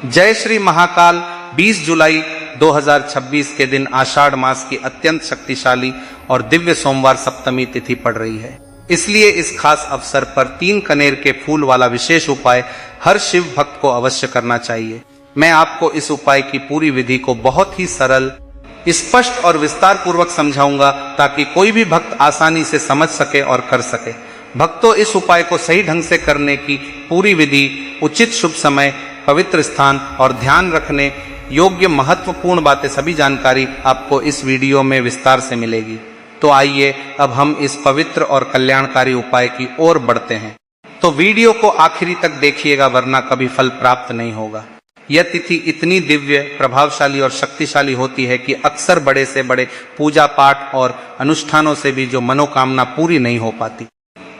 जय श्री महाकाल। 20 जुलाई 2026 के दिन आषाढ़ मास की अत्यंत शक्तिशाली और दिव्य सोमवार सप्तमी तिथि पड़ रही है। इसलिए इस खास अवसर पर 3 कनेर के फूल वाला विशेष उपाय हर शिव भक्त को अवश्य करना चाहिए। मैं आपको इस उपाय की पूरी विधि को बहुत ही सरल, स्पष्ट और विस्तार पूर्वक समझाऊंगा ताकि कोई भी भक्त आसानी से समझ सके और कर सके। भक्तों, इस उपाय को सही ढंग से करने की पूरी विधि, उचित शुभ समय, पवित्र स्थान और ध्यान रखने योग्य महत्वपूर्ण बातें, सभी जानकारी आपको इस वीडियो में विस्तार से मिलेगी। तो आइए अब हम इस पवित्र और कल्याणकारी उपाय की ओर बढ़ते हैं। तो वीडियो को आखिरी तक देखिएगा, वरना कभी फल प्राप्त नहीं होगा। यह तिथि इतनी दिव्य, प्रभावशाली और शक्तिशाली होती है कि अक्सर बड़े से बड़े पूजा पाठ और अनुष्ठानों से भी जो मनोकामना पूरी नहीं हो पाती,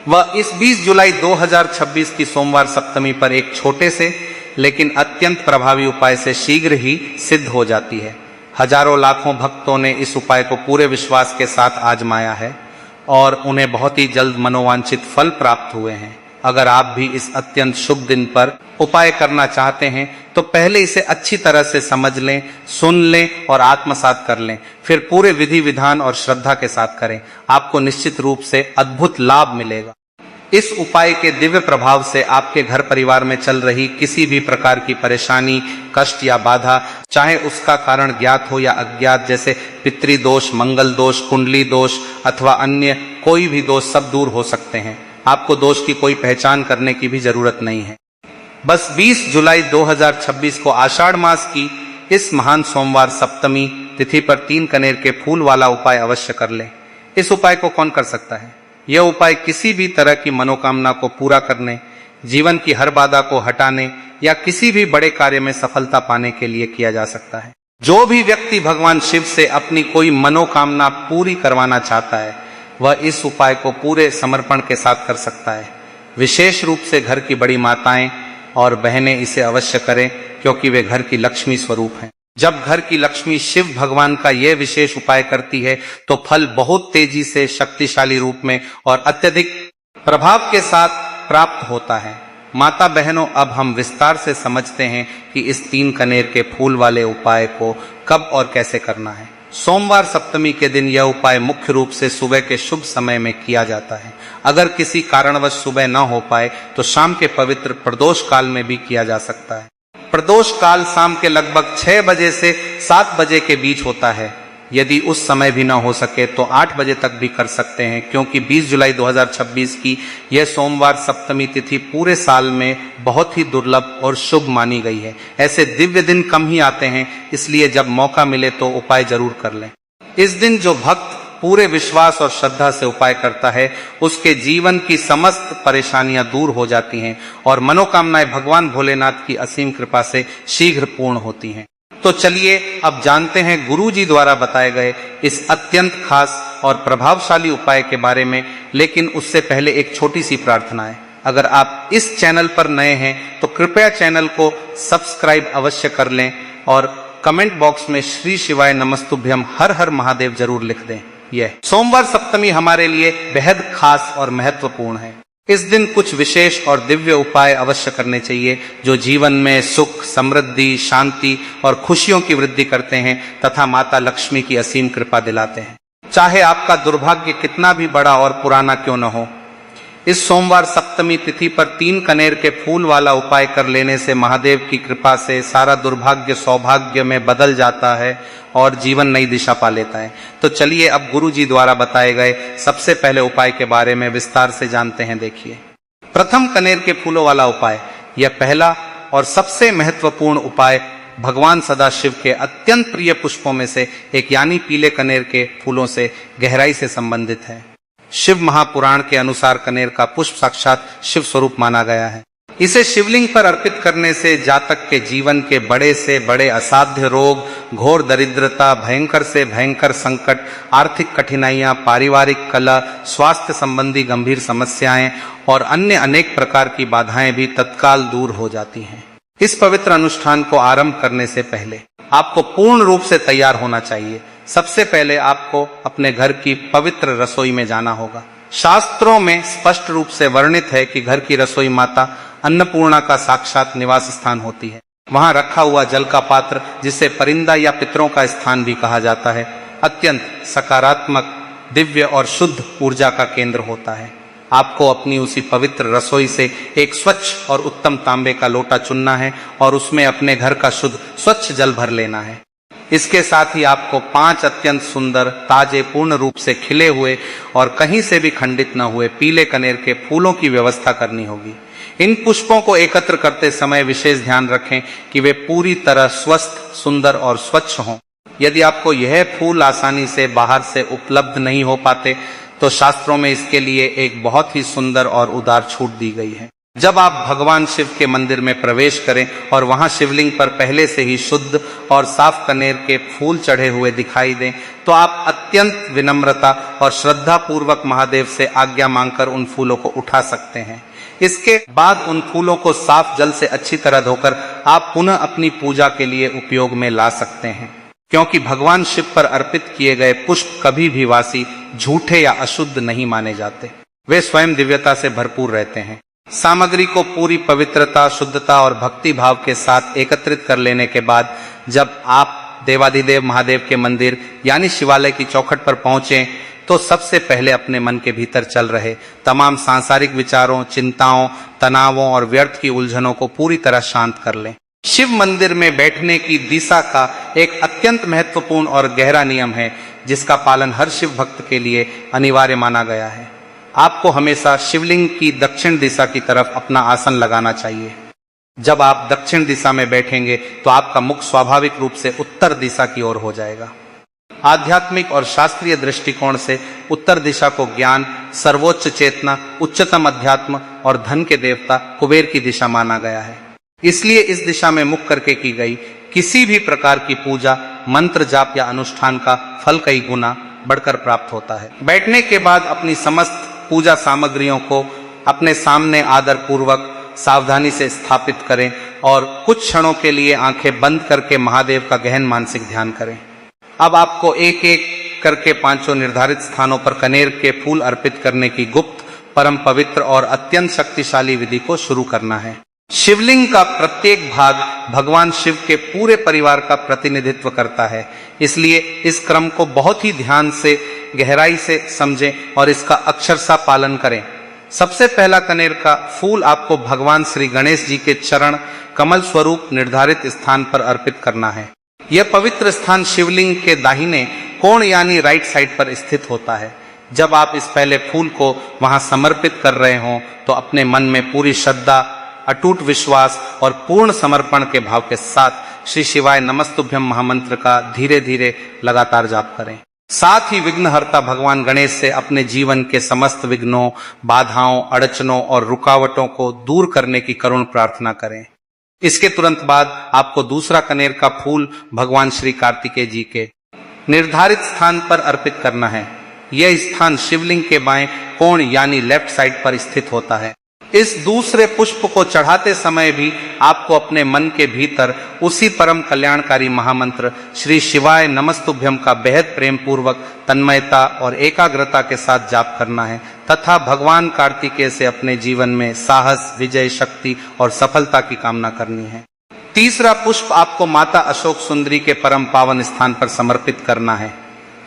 वह इस 20 जुलाई 2026 की सोमवार सप्तमी पर एक छोटे से लेकिन अत्यंत प्रभावी उपाय से शीघ्र ही सिद्ध हो जाती है। हजारों लाखों भक्तों ने इस उपाय को पूरे विश्वास के साथ आजमाया है और उन्हें बहुत ही जल्द मनोवांछित फल प्राप्त हुए हैं। अगर आप भी इस अत्यंत शुभ दिन पर उपाय करना चाहते हैं तो पहले इसे अच्छी तरह से समझ लें, सुन लें और आत्मसात कर लें। फिर पूरे विधि विधान और श्रद्धा के साथ करें। आपको निश्चित रूप से अद्भुत लाभ मिलेगा। इस उपाय के दिव्य प्रभाव से आपके घर परिवार में चल रही किसी भी प्रकार की परेशानी, कष्ट या बाधा, चाहे उसका कारण ज्ञात हो या अज्ञात, जैसे पितृदोष, मंगल दोष, कुंडली दोष अथवा अन्य कोई भी दोष, सब दूर हो सकते हैं। आपको दोष की कोई पहचान करने की भी जरूरत नहीं है। बस 20 जुलाई 2026 को आषाढ़ मास की इस महान सोमवार सप्तमी तिथि पर 3 कनेर के फूल वाला उपाय अवश्य कर लें। इस उपाय को कौन कर सकता है? यह उपाय किसी भी तरह की मनोकामना को पूरा करने, जीवन की हर बाधा को हटाने या किसी भी बड़े कार्य में सफलता पाने के लिए किया जा सकता है। जो भी व्यक्ति भगवान शिव से अपनी कोई मनोकामना पूरी करवाना चाहता है, वह इस उपाय को पूरे समर्पण के साथ कर सकता है। विशेष रूप से घर की बड़ी माताएं और बहनें इसे अवश्य करें, क्योंकि वे घर की लक्ष्मी स्वरूप हैं। जब घर की लक्ष्मी शिव भगवान का यह विशेष उपाय करती है तो फल बहुत तेजी से, शक्तिशाली रूप में और अत्यधिक प्रभाव के साथ प्राप्त होता है। माता बहनों, अब हम विस्तार से समझते हैं कि इस 3 कनेर के फूल वाले उपाय को कब और कैसे करना है। सोमवार सप्तमी के दिन यह उपाय मुख्य रूप से सुबह के शुभ समय में किया जाता है। अगर किसी कारणवश सुबह न हो पाए तो शाम के पवित्र प्रदोष काल में भी किया जा सकता है। प्रदोष काल शाम के लगभग 6 बजे से 7 बजे के बीच होता है। यदि उस समय भी न हो सके तो 8 बजे तक भी कर सकते हैं, क्योंकि 20 जुलाई 2026 की यह सोमवार सप्तमी तिथि पूरे साल में बहुत ही दुर्लभ और शुभ मानी गई है। ऐसे दिव्य दिन कम ही आते हैं, इसलिए जब मौका मिले तो उपाय जरूर कर लें। इस दिन जो भक्त पूरे विश्वास और श्रद्धा से उपाय करता है, उसके जीवन की समस्त परेशानियां दूर हो जाती हैं और मनोकामनाएं भगवान भोलेनाथ की असीम कृपा से शीघ्र पूर्ण होती हैं। तो चलिए अब जानते हैं गुरुजी द्वारा बताए गए इस अत्यंत खास और प्रभावशाली उपाय के बारे में। लेकिन उससे पहले एक छोटी सी प्रार्थना है। अगर आप इस चैनल पर नए हैं तो कृपया चैनल को सब्सक्राइब अवश्य कर लें और कमेंट बॉक्स में श्री शिवाय नमस्तुभ्यम हर हर महादेव जरूर लिख दें। यह सोमवार सप्तमी हमारे लिए बेहद खास और महत्वपूर्ण है। इस दिन कुछ विशेष और दिव्य उपाय अवश्य करने चाहिए जो जीवन में सुख, समृद्धि, शांति और खुशियों की वृद्धि करते हैं तथा माता लक्ष्मी की असीम कृपा दिलाते हैं। चाहे आपका दुर्भाग्य कितना भी बड़ा और पुराना क्यों न हो, इस सोमवार सप्तमी तिथि पर 3 कनेर के फूल वाला उपाय कर लेने से महादेव की कृपा से सारा दुर्भाग्य सौभाग्य में बदल जाता है और जीवन नई दिशा पा लेता है। तो चलिए अब गुरुजी द्वारा बताए गए सबसे पहले उपाय के बारे में विस्तार से जानते हैं। देखिए, प्रथम कनेर के फूलों वाला उपाय, यह पहला और सबसे महत्वपूर्ण उपाय भगवान सदाशिव के अत्यंत प्रिय पुष्पों में से एक यानी पीले कनेर के फूलों से गहराई से संबंधित है। शिव महापुराण के अनुसार कनेर का पुष्प साक्षात शिव स्वरूप माना गया है। इसे शिवलिंग पर अर्पित करने से जातक के जीवन के बड़े से बड़े असाध्य रोग, घोर दरिद्रता, भयंकर से भयंकर संकट, आर्थिक कठिनाइयां, पारिवारिक कलह, स्वास्थ्य संबंधी गंभीर समस्याएं और अन्य अनेक प्रकार की बाधाएं भी तत्काल दूर हो जाती हैं। इस पवित्र अनुष्ठान को आरंभ करने से पहले आपको पूर्ण रूप से तैयार होना चाहिए। सबसे पहले आपको अपने घर की पवित्र रसोई में जाना होगा। शास्त्रों में स्पष्ट रूप से वर्णित है कि घर की रसोई माता अन्नपूर्णा का साक्षात निवास स्थान होती है। वहां रखा हुआ जल का पात्र, जिसे परिंदा या पितरों का स्थान भी कहा जाता है, अत्यंत सकारात्मक, दिव्य और शुद्ध ऊर्जा का केंद्र होता है। आपको अपनी उसी पवित्र रसोई से एक स्वच्छ और उत्तम तांबे का लोटा चुनना है और उसमें अपने घर का शुद्ध स्वच्छ जल भर लेना है। इसके साथ ही आपको 5 अत्यंत सुंदर, ताजे, पूर्ण रूप से खिले हुए और कहीं से भी खंडित न हुए पीले कनेर के फूलों की व्यवस्था करनी होगी। इन पुष्पों को एकत्र करते समय विशेष ध्यान रखें कि वे पूरी तरह स्वस्थ, सुंदर और स्वच्छ हों। यदि आपको यह फूल आसानी से बाहर से उपलब्ध नहीं हो पाते तो शास्त्रों में इसके लिए एक बहुत ही सुंदर और उदार छूट दी गई है। जब आप भगवान शिव के मंदिर में प्रवेश करें और वहां शिवलिंग पर पहले से ही शुद्ध और साफ कनेर के फूल चढ़े हुए दिखाई दें तो आप अत्यंत विनम्रता और श्रद्धा पूर्वक महादेव से आज्ञा मांगकर उन फूलों को उठा सकते हैं। इसके बाद उन फूलों को साफ जल से अच्छी तरह धोकर आप पुनः अपनी पूजा के लिए उपयोग में ला सकते हैं, क्योंकि भगवान शिव पर अर्पित किए गए पुष्प कभी भी वासी, झूठे या अशुद्ध नहीं माने जाते। वे स्वयं दिव्यता से भरपूर रहते हैं। सामग्री को पूरी पवित्रता, शुद्धता और भक्ति भाव के साथ एकत्रित कर लेने के बाद जब आप देवाधिदेव महादेव के मंदिर यानी शिवालय की चौखट पर पहुंचे तो सबसे पहले अपने मन के भीतर चल रहे तमाम सांसारिक विचारों, चिंताओं, तनावों और व्यर्थ की उलझनों को पूरी तरह शांत कर लें। शिव मंदिर में बैठने की दिशा का एक अत्यंत महत्वपूर्ण और गहरा नियम है, जिसका पालन हर शिव भक्त के लिए अनिवार्य माना गया है। आपको हमेशा शिवलिंग की दक्षिण दिशा की तरफ अपना आसन लगाना चाहिए। जब आप दक्षिण दिशा में बैठेंगे तो आपका मुख स्वाभाविक रूप से उत्तर दिशा की ओर हो जाएगा। आध्यात्मिक और शास्त्रीय दृष्टिकोण से उत्तर दिशा को ज्ञान, सर्वोच्च चेतना, उच्चतम अध्यात्म और धन के देवता कुबेर की दिशा माना गया है। इसलिए इस दिशा में मुख करके की गई किसी भी प्रकार की पूजा, मंत्र जाप या अनुष्ठान का फल कई गुना बढ़कर प्राप्त होता है। बैठने के बाद अपनी समस्त पूजा सामग्रियों को अपने सामने आदर पूर्वक सावधानी से स्थापित करें और कुछ क्षणों के लिए आंखें बंद करके महादेव का गहन मानसिक ध्यान करें। अब आपको एक एक करके 5 निर्धारित स्थानों पर कनेर के फूल अर्पित करने की गुप्त, परम पवित्र और अत्यंत शक्तिशाली विधि को शुरू करना है। शिवलिंग का प्रत्येक भाग भगवान शिव के पूरे परिवार का प्रतिनिधित्व करता है, इसलिए इस क्रम को बहुत ही ध्यान से, गहराई से समझें और इसका अक्षरशः पालन करें। सबसे पहला कनेर का फूल आपको भगवान श्री गणेश जी के चरण कमल स्वरूप निर्धारित स्थान पर अर्पित करना है। यह पवित्र स्थान शिवलिंग के दाहिने कोण यानी राइट साइड पर स्थित होता है। जब आप इस पहले फूल को वहां समर्पित कर रहे हों तो अपने मन में पूरी श्रद्धा, अटूट विश्वास और पूर्ण समर्पण के भाव के साथ श्री शिवाय नमस्तुभ्यम महामंत्र का धीरे धीरे लगातार जाप करें। साथ ही विघ्नहर्ता भगवान गणेश से अपने जीवन के समस्त विघ्नों, बाधाओं, अड़चनों और रुकावटों को दूर करने की करुण प्रार्थना करें। इसके तुरंत बाद आपको दूसरा कनेर का फूल भगवान श्री कार्तिकेय जी के निर्धारित स्थान पर अर्पित करना है। यह स्थान शिवलिंग के बाएं कोण यानी लेफ्ट साइड पर स्थित होता है। इस दूसरे पुष्प को चढ़ाते समय भी आपको अपने मन के भीतर उसी परम कल्याणकारी महामंत्र श्री शिवाय नमस्तुभ्यम का बेहद प्रेम पूर्वक, तन्मयता और एकाग्रता के साथ जाप करना है तथा भगवान कार्तिकेय से अपने जीवन में साहस, विजय, शक्ति और सफलता की कामना करनी है। तीसरा पुष्प आपको माता अशोक सुंदरी के परम पावन स्थान पर समर्पित करना है।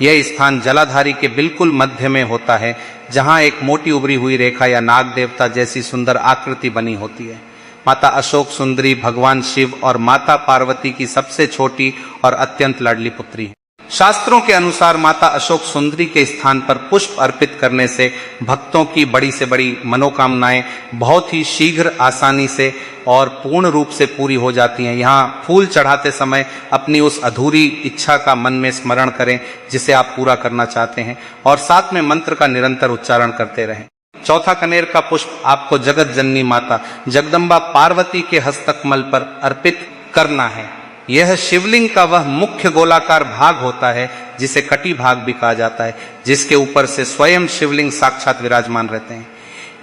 यह स्थान जलाधारी के बिल्कुल मध्य में होता है, जहां एक मोटी उभरी हुई रेखा या नाग देवता जैसी सुंदर आकृति बनी होती है। माता अशोक सुंदरी भगवान शिव और माता पार्वती की सबसे छोटी और अत्यंत लाडली पुत्री है। शास्त्रों के अनुसार माता अशोक सुंदरी के स्थान पर पुष्प अर्पित करने से भक्तों की बड़ी से बड़ी मनोकामनाएं बहुत ही शीघ्र, आसानी से और पूर्ण रूप से पूरी हो जाती हैं। यहाँ फूल चढ़ाते समय अपनी उस अधूरी इच्छा का मन में स्मरण करें जिसे आप पूरा करना चाहते हैं और साथ में मंत्र का निरंतर उच्चारण करते रहें। चौथा कनेर का पुष्प आपको जगत जननी माता जगदम्बा पार्वती के हस्तकमल पर अर्पित करना है। यह शिवलिंग का वह मुख्य गोलाकार भाग होता है जिसे कटी भाग भी कहा जाता है, जिसके ऊपर से स्वयं शिवलिंग साक्षात विराजमान रहते हैं।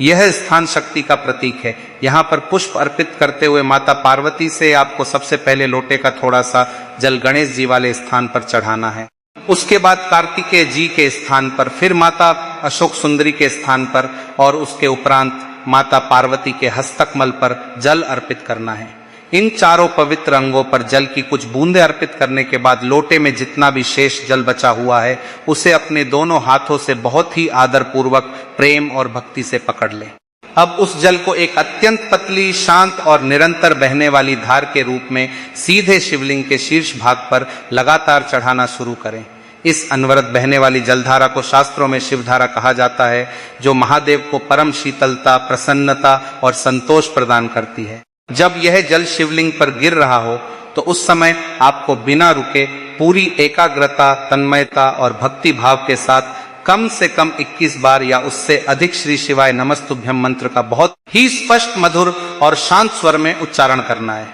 यह स्थान शक्ति का प्रतीक है। यहाँ पर पुष्प अर्पित करते हुए माता पार्वती से आपको सबसे पहले लोटे का थोड़ा सा जल गणेश जी वाले स्थान पर चढ़ाना है। उसके बाद कार्तिकेय जी के स्थान पर, फिर माता अशोक सुंदरी के स्थान पर और उसके उपरांत माता पार्वती के हस्तकमल पर जल अर्पित करना है। इन चारों पवित्र अंगों पर जल की कुछ बूंदें अर्पित करने के बाद लोटे में जितना भी शेष जल बचा हुआ है उसे अपने दोनों हाथों से बहुत ही आदर पूर्वक प्रेम और भक्ति से पकड़ लें। अब उस जल को एक अत्यंत पतली, शांत और निरंतर बहने वाली धार के रूप में सीधे शिवलिंग के शीर्ष भाग पर लगातार चढ़ाना शुरू करें। इस अनवरत बहने वाली जलधारा को शास्त्रों में शिवधारा कहा जाता है, जो महादेव को परम शीतलता, प्रसन्नता और संतोष प्रदान करती है। जब यह जल शिवलिंग पर गिर रहा हो तो उस समय आपको बिना रुके पूरी एकाग्रता, तन्मयता और भक्ति भाव के साथ कम से कम 21 बार या उससे अधिक श्री शिवाय नमस्तुभ्यम मंत्र का बहुत ही स्पष्ट, मधुर और शांत स्वर में उच्चारण करना है।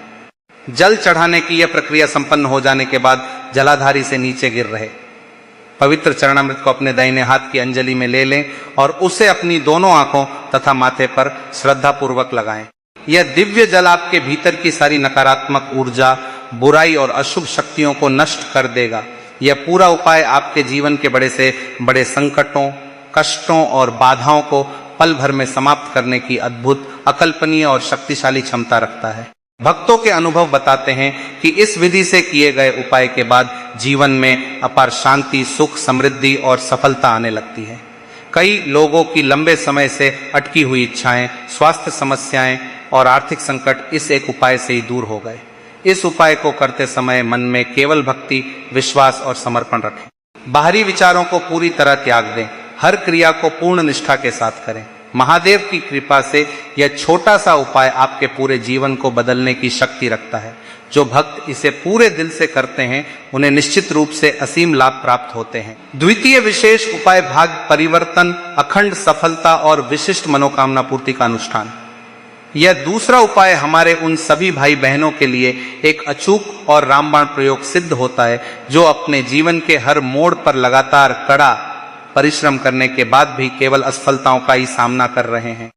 जल चढ़ाने की यह प्रक्रिया संपन्न हो जाने के बाद जलाधारी से नीचे गिर रहे पवित्र चरणामृत को अपने दाहिने हाथ की अंजलि में ले लें और उसे अपनी दोनों आंखों तथा माथे पर श्रद्धा पूर्वक लगाएं। यह दिव्य जल आपके भीतर की सारी नकारात्मक ऊर्जा, बुराई और अशुभ शक्तियों को नष्ट कर देगा। यह पूरा उपाय आपके जीवन के बड़े से बड़े संकटों, कष्टों और बाधाओं को पल भर में समाप्त करने की अद्भुत, अकल्पनीय और शक्तिशाली क्षमता रखता है। भक्तों के अनुभव बताते हैं कि इस विधि से किए गए उपाय के बाद जीवन में अपार शांति, सुख, समृद्धि और सफलता आने लगती है। कई लोगों की लंबे समय से अटकी हुई इच्छाएं, स्वास्थ्य समस्याएं और आर्थिक संकट इस एक उपाय से ही दूर हो गए। इस उपाय को करते समय मन में केवल भक्ति, विश्वास और समर्पण रखें। बाहरी विचारों को पूरी तरह त्याग दें। हर क्रिया को पूर्ण निष्ठा के साथ करें। महादेव की कृपा से यह छोटा सा उपाय आपके पूरे जीवन को बदलने की शक्ति रखता है। जो भक्त इसे पूरे दिल से करते हैं उन्हें निश्चित रूप से असीम लाभ प्राप्त होते हैं। द्वितीय विशेष उपाय भाग्य परिवर्तन, अखंड सफलता और विशिष्ट मनोकामना पूर्ति का अनुष्ठान। यह दूसरा उपाय हमारे उन सभी भाई बहनों के लिए एक अचूक और रामबाण प्रयोग सिद्ध होता है जो अपने जीवन के हर मोड़ पर लगातार कड़ा परिश्रम करने के बाद भी केवल असफलताओं का ही सामना कर रहे हैं।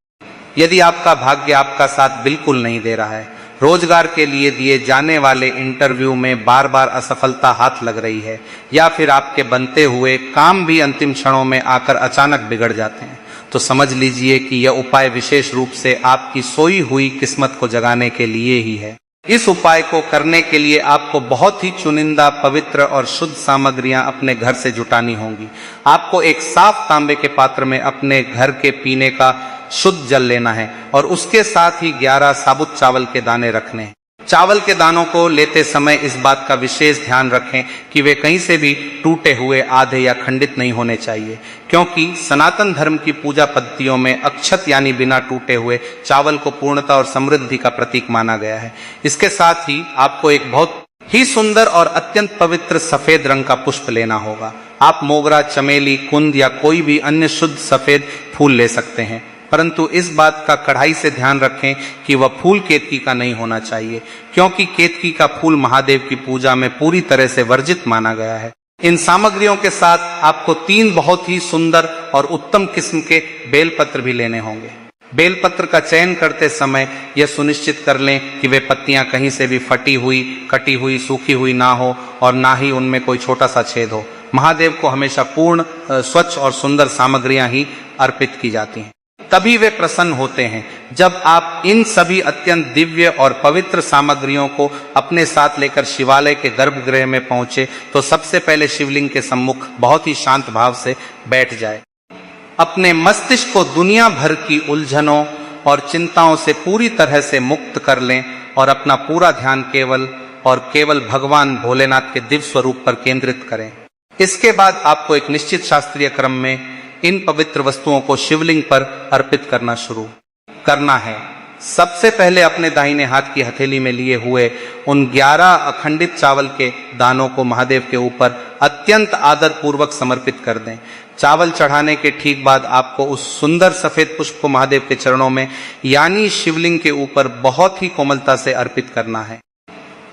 यदि आपका भाग्य आपका साथ बिल्कुल नहीं दे रहा है, रोजगार के लिए दिए जाने वाले इंटरव्यू में बार बार असफलता हाथ लग रही है, या फिर आपके बनते हुए काम भी अंतिम क्षणों में आकर अचानक बिगड़ जाते हैं, तो समझ लीजिए कि यह उपाय विशेष रूप से आपकी सोई हुई किस्मत को जगाने के लिए ही है। इस उपाय को करने के लिए आपको बहुत ही चुनिंदा, पवित्र और शुद्ध सामग्रियां अपने घर से जुटानी होंगी। आपको एक साफ तांबे के पात्र में अपने घर के पीने का शुद्ध जल लेना है और उसके साथ ही 11 साबुत चावल के दाने रखने हैं। चावल के दानों को लेते समय इस बात का विशेष ध्यान रखें कि वे कहीं से भी टूटे हुए, आधे या खंडित नहीं होने चाहिए, क्योंकि सनातन धर्म की पूजा पद्धतियों में अक्षत यानी बिना टूटे हुए चावल को पूर्णता और समृद्धि का प्रतीक माना गया है। इसके साथ ही आपको एक बहुत ही सुंदर और अत्यंत पवित्र सफेद रंग का पुष्प लेना होगा। आप मोगरा, चमेली, कुंद या कोई भी अन्य शुद्ध सफेद फूल ले सकते हैं, परंतु इस बात का कड़ाई से ध्यान रखें कि वह फूल केतकी का नहीं होना चाहिए, क्योंकि केतकी का फूल महादेव की पूजा में पूरी तरह से वर्जित माना गया है। इन सामग्रियों के साथ आपको 3 बहुत ही सुंदर और उत्तम किस्म के बेलपत्र भी लेने होंगे। बेलपत्र का चयन करते समय यह सुनिश्चित कर लें कि वे पत्तियां कहीं से भी फटी हुई, कटी हुई, सूखी हुई ना हो और ना ही उनमें कोई छोटा सा छेद हो। महादेव को हमेशा पूर्ण, स्वच्छ और सुंदर सामग्रियां ही अर्पित की जाती हैं, तभी वे प्रसन्न होते हैं। जब आप इन सभी अत्यंत दिव्य और पवित्र सामग्रियों को अपने साथ लेकर शिवालय के गर्भगृह में पहुंचे तो सबसे पहले शिवलिंग के सम्मुख बहुत ही शांत भाव से बैठ जाए। अपने मस्तिष्क को दुनिया भर की उलझनों और चिंताओं से पूरी तरह से मुक्त कर लें और अपना पूरा ध्यान केवल भगवान भोलेनाथ के दिव्य स्वरूप पर केंद्रित करें। इसके बाद आपको एक निश्चित शास्त्रीय क्रम में इन पवित्र वस्तुओं को शिवलिंग पर अर्पित करना शुरू करना है। सबसे पहले अपने दाहिने हाथ की हथेली में लिए हुए उन 11 अखंडित चावल के दानों को महादेव के ऊपर अत्यंत आदर पूर्वक समर्पित कर दें। चावल चढ़ाने के ठीक बाद आपको उस सुंदर सफेद पुष्प को महादेव के चरणों में यानी शिवलिंग के ऊपर बहुत ही कोमलता से अर्पित करना है।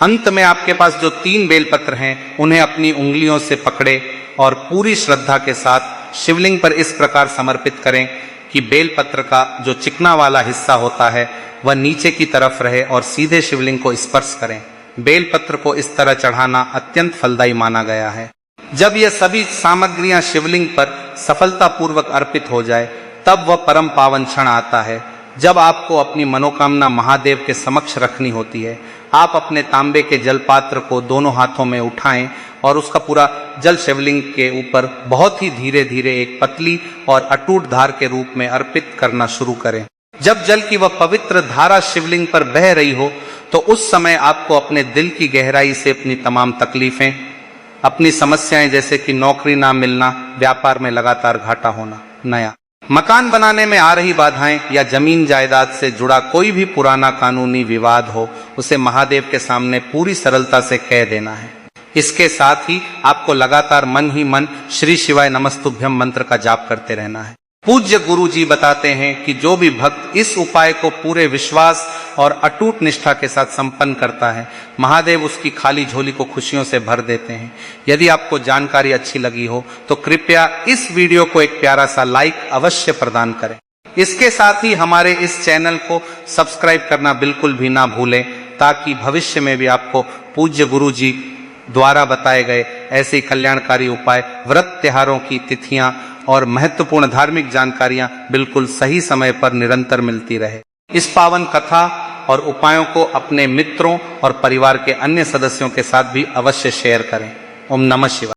अंत में आपके पास जो 3 बेलपत्र हैं उन्हें अपनी उंगलियों से पकड़े और पूरी श्रद्धा के साथ शिवलिंग पर इस प्रकार समर्पित करें कि बेलपत्र का जो चिकना वाला हिस्सा होता है वह नीचे की तरफ रहे और सीधे शिवलिंग को स्पर्श करें। बेलपत्र को इस तरह चढ़ाना अत्यंत फलदायी माना गया है। जब यह सभी सामग्रियां शिवलिंग पर सफलतापूर्वक अर्पित हो जाए तब वह परम पावन क्षण आता है जब आपको अपनी मनोकामना महादेव के समक्ष रखनी होती है। आप अपने तांबे के जल पात्र को दोनों हाथों में उठाएं और उसका पूरा जल शिवलिंग के ऊपर बहुत ही धीरे धीरे एक पतली और अटूट धार के रूप में अर्पित करना शुरू करें। जब जल की वह पवित्र धारा शिवलिंग पर बह रही हो तो उस समय आपको अपने दिल की गहराई से अपनी तमाम तकलीफें, अपनी समस्याएं जैसे कि नौकरी ना मिलना, व्यापार में लगातार घाटा होना, नया मकान बनाने में आ रही बाधाएं या जमीन जायदाद से जुड़ा कोई भी पुराना कानूनी विवाद हो, उसे महादेव के सामने पूरी सरलता से कह देना है। इसके साथ ही आपको लगातार मन ही मन श्री शिवाय नमस्तुभ्यम मंत्र का जाप करते रहना है। पूज्य गुरु जी बताते हैं कि जो भी भक्त इस उपाय को पूरे विश्वास और अटूट निष्ठा के साथ संपन्न करता है, महादेव उसकी खाली झोली को खुशियों से भर देते हैं। यदि आपको जानकारी अच्छी लगी हो तो कृपया इस वीडियो को एक प्यारा सा लाइक अवश्य प्रदान करें। इसके साथ ही हमारे इस चैनल को सब्सक्राइब करना बिल्कुल भी ना भूलें, ताकि भविष्य में भी आपको पूज्य गुरु जी द्वारा बताए गए ऐसे ही कल्याणकारी उपाय, व्रत त्योहारों की तिथियां और महत्वपूर्ण धार्मिक जानकारियां बिल्कुल सही समय पर निरंतर मिलती रहे। इस पावन कथा और उपायों को अपने मित्रों और परिवार के अन्य सदस्यों के साथ भी अवश्य शेयर करें। ओम नमः शिवाय।